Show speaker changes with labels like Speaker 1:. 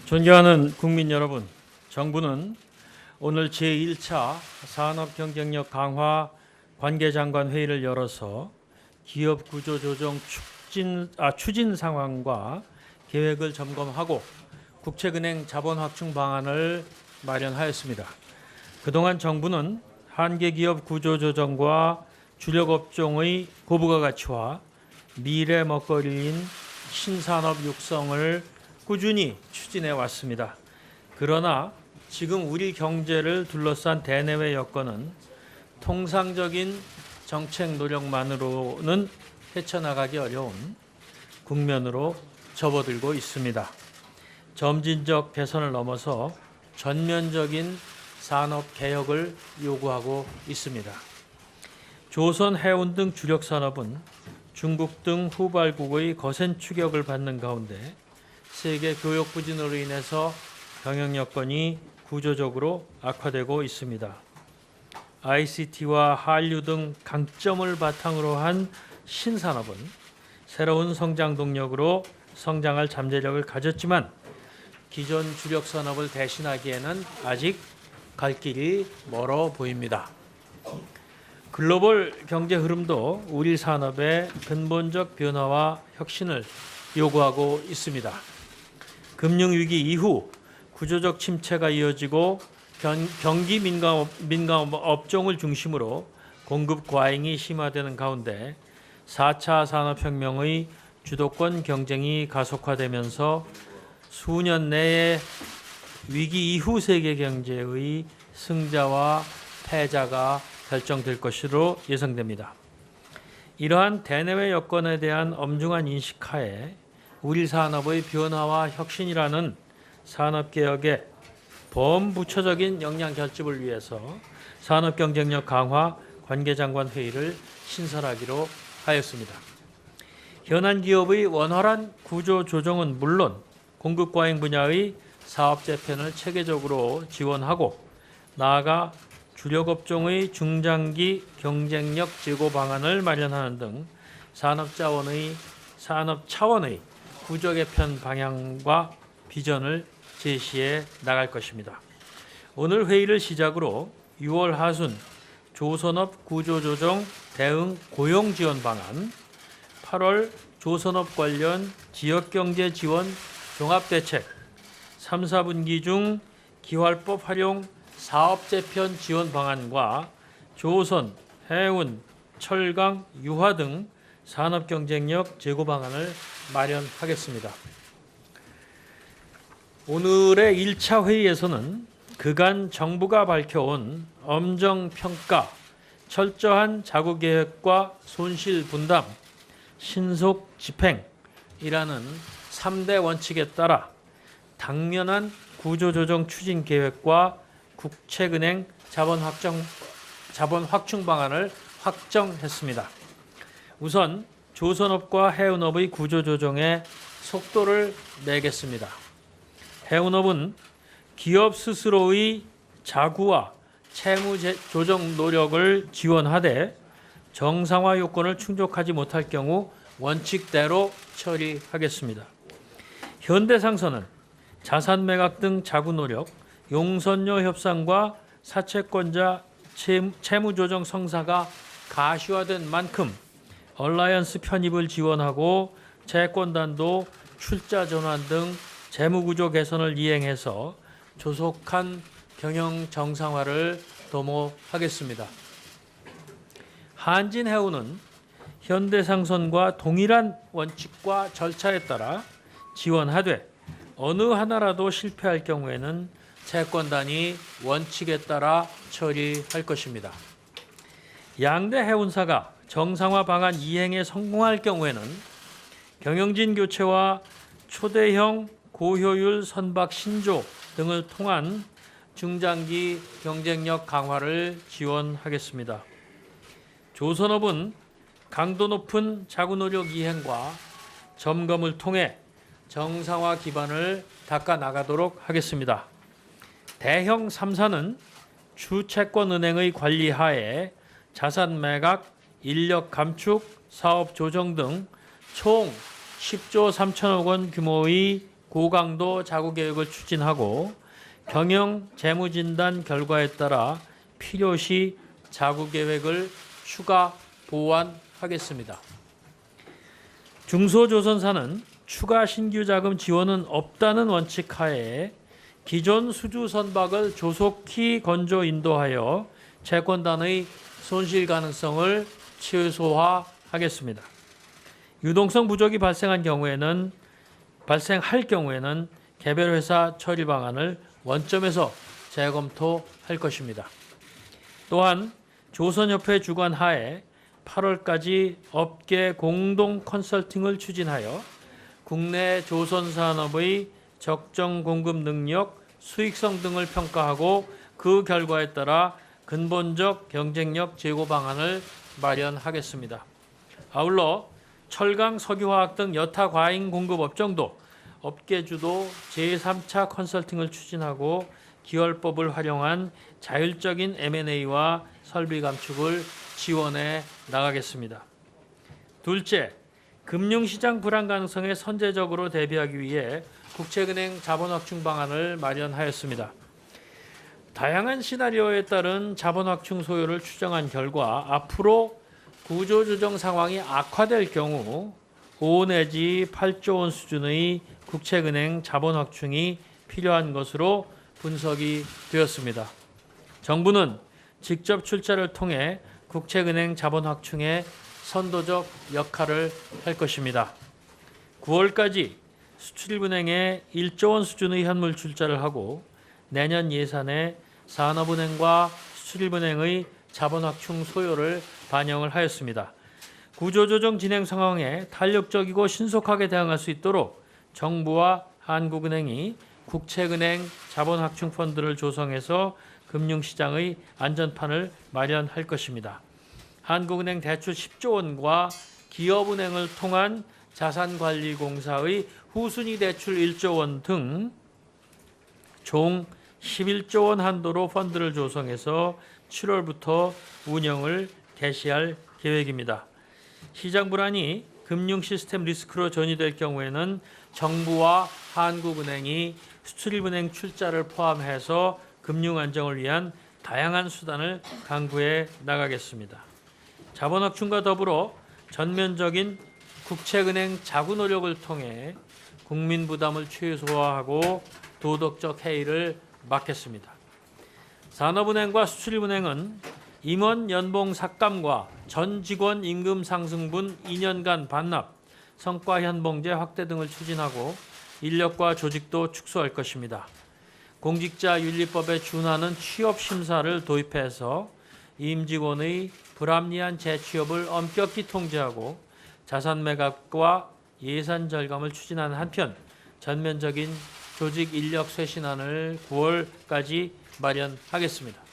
Speaker 1: 존경하는 국민 여러분, 정부는 오늘 제1차 산업경쟁력 강화 관계장관 회의를 열어서 기업 구조 조정 추진 상황과 계획을 점검하고 국책은행 자본 확충 방안을 마련하였습니다. 그동안 정부는 한계 기업 구조 조정과 주력 업종의 고부가 가치와 미래 먹거리인 신산업 육성을 꾸준히 추진해 왔습니다. 그러나 지금 우리 경제를 둘러싼 대내외 여건은 통상적인 정책 노력만으로는 헤쳐나가기 어려운 국면으로 접어들고 있습니다. 점진적 개선을 넘어서 전면적인 산업 개혁을 요구하고 있습니다. 조선, 해운 등 주력 산업은 중국 등 후발국의 거센 추격을 받는 가운데 세계 교역 부진으로 인해서 경영 여건이 구조적으로 악화되고 있습니다. ICT와 한류 등 강점을 바탕으로 한 신산업은 새로운 성장 동력으로 성장할 잠재력을 가졌지만 기존 주력 산업을 대신하기에는 아직 갈 길이 멀어 보입니다. 글로벌 경제 흐름도 우리 산업의 근본적 변화와 혁신을 요구하고 있습니다. 금융위기 이후 구조적 침체가 이어지고 경기 민감 업종을 중심으로 공급 과잉이 심화되는 가운데 4차 산업혁명의 주도권 경쟁이 가속화되면서 수년 내에 위기 이후 세계 경제의 승자와 패자가 결정될 것으로 예상됩니다. 이러한 대내외 여건에 대한 엄중한 인식하에 우리 산업의 변화와 혁신이라는 산업개혁의 범부처적인 역량 결집을 위해서 산업경쟁력 강화 관계장관 회의를 신설하기로 하였습니다. 현안 기업의 원활한 구조 조정은 물론 공급 과잉 분야의 사업 재편을 체계적으로 지원하고 나아가 주력 업종의 중장기 경쟁력 제고 방안을 마련하는 등 산업 차원의 구조 개편 방향과 비전을 제시해 나갈 것입니다. 오늘 회의를 시작으로 6월 하순 조선업 구조조정 대응 고용 지원 방안, 8월 조선업 관련 지역경제 지원 종합대책, 3, 4분기 중 기활법 활용 사업 재편 지원 방안과 조선, 해운, 철강, 유화 등 산업 경쟁력 제고 방안을 마련하겠습니다. 오늘의 1차 회의에서는 그간 정부가 밝혀온 엄정평가, 철저한 자구계획과 손실분담, 신속 집행이라는 3대 원칙에 따라 당면한 구조조정 추진 계획과 국책은행 자본 확충 방안을 확정했습니다. 우선 조선업과 해운업의 구조조정에 속도를 내겠습니다. 해운업은 기업 스스로의 자구와 채무 조정 노력을 지원하되 정상화 요건을 충족하지 못할 경우 원칙대로 처리하겠습니다. 현대상선은 자산 매각 등 자구 노력, 용선료 협상과 사채권자 채무 조정 성사가 가시화된 만큼 얼라이언스 편입을 지원하고 채권단도 출자 전환 등 재무구조 개선을 이행해서 조속한 경영 정상화를 도모하겠습니다. 한진해운은 현대상선과 동일한 원칙과 절차에 따라 지원하되 어느 하나라도 실패할 경우에는 채권단이 원칙에 따라 처리할 것입니다. 양대 해운사가 정상화 방안 이행에 성공할 경우에는 경영진 교체와 초대형 고효율 선박 신조 등을 통한 중장기 경쟁력 강화를 지원하겠습니다. 조선업은 강도 높은 자구 노력 이행과 점검을 통해 정상화 기반을 닦아 나가도록 하겠습니다. 대형 3사는 주채권은행의 관리하에 자산 매각, 인력 감축, 사업 조정 등 총 10조 3천억 원 규모의 고강도 자구 계획을 추진하고 경영 재무 진단 결과에 따라 필요시 자구 계획을 추가 보완하겠습니다. 중소조선사는 추가 신규 자금 지원은 없다는 원칙 하에 기존 수주 선박을 조속히 건조 인도하여 채권단의 손실 가능성을 최소화하겠습니다. 유동성 부족이 발생할 경우에는 개별 회사 처리 방안을 원점에서 재검토할 것입니다. 또한 조선협회 주관 하에 8월까지 업계 공동 컨설팅을 추진하여 국내 조선산업의 적정 공급 능력, 수익성 등을 평가하고 그 결과에 따라 근본적 경쟁력 제고 방안을 마련하겠습니다. 아울러 철강, 석유화학 등 여타 과잉 공급 업종도 업계 주도 제3차 컨설팅을 추진하고 기월법을 활용한 자율적인 M&A와 설비 감축을 지원해 나가겠습니다. 둘째, 금융시장 불안 가능성에 선제적으로 대비하기 위해 국책은행 자본확충 방안을 마련하였습니다. 다양한 시나리오에 따른 자본확충 소요를 추정한 결과 앞으로 구조조정 상황이 악화될 경우 5 내지 8조 원 수준의 국책은행 자본확충이 필요한 것으로 분석이 되었습니다. 정부는 직접 출자를 통해 국책은행 자본확충에 선도적 역할을 할 것입니다. 9월까지 수출입은행에 1조 원 수준의 현물 출자를 하고 내년 예산에 산업은행과 수출입은행의 자본확충 소요를 반영을 하였습니다. 구조조정 진행 상황에 탄력적이고 신속하게 대응할 수 있도록 정부와 한국은행이 국책은행 자본확충 펀드를 조성해서 금융시장의 안전판을 마련할 것입니다. 한국은행 대출 10조 원과 기업은행을 통한 자산관리공사의 후순위 대출 1조 원 등 총 11조 원 한도로 펀드를 조성해서 7월부터 운영을 개시할 계획입니다. 시장 불안이 금융 시스템 리스크로 전이될 경우에는 정부와 한국은행이 수출입은행 출자를 포함해서 금융 안정을 위한 다양한 수단을 강구해 나가겠습니다. 자본확충과 더불어 전면적인 국책은행 자구 노력을 통해 국민 부담을 최소화하고 도덕적 해이를 막겠습니다. 산업은행과 수출입은행은 임원 연봉 삭감과 전 직원 임금 상승분 2년간 반납, 성과 현봉제 확대 등을 추진하고 인력과 조직도 축소할 것입니다. 공직자윤리법에 준하는 취업심사를 도입해서 임직원의 불합리한 재취업을 엄격히 통제하고 자산 매각과 예산 절감을 추진하는 한편 전면적인 조직 인력 쇄신안을 9월까지 마련하겠습니다.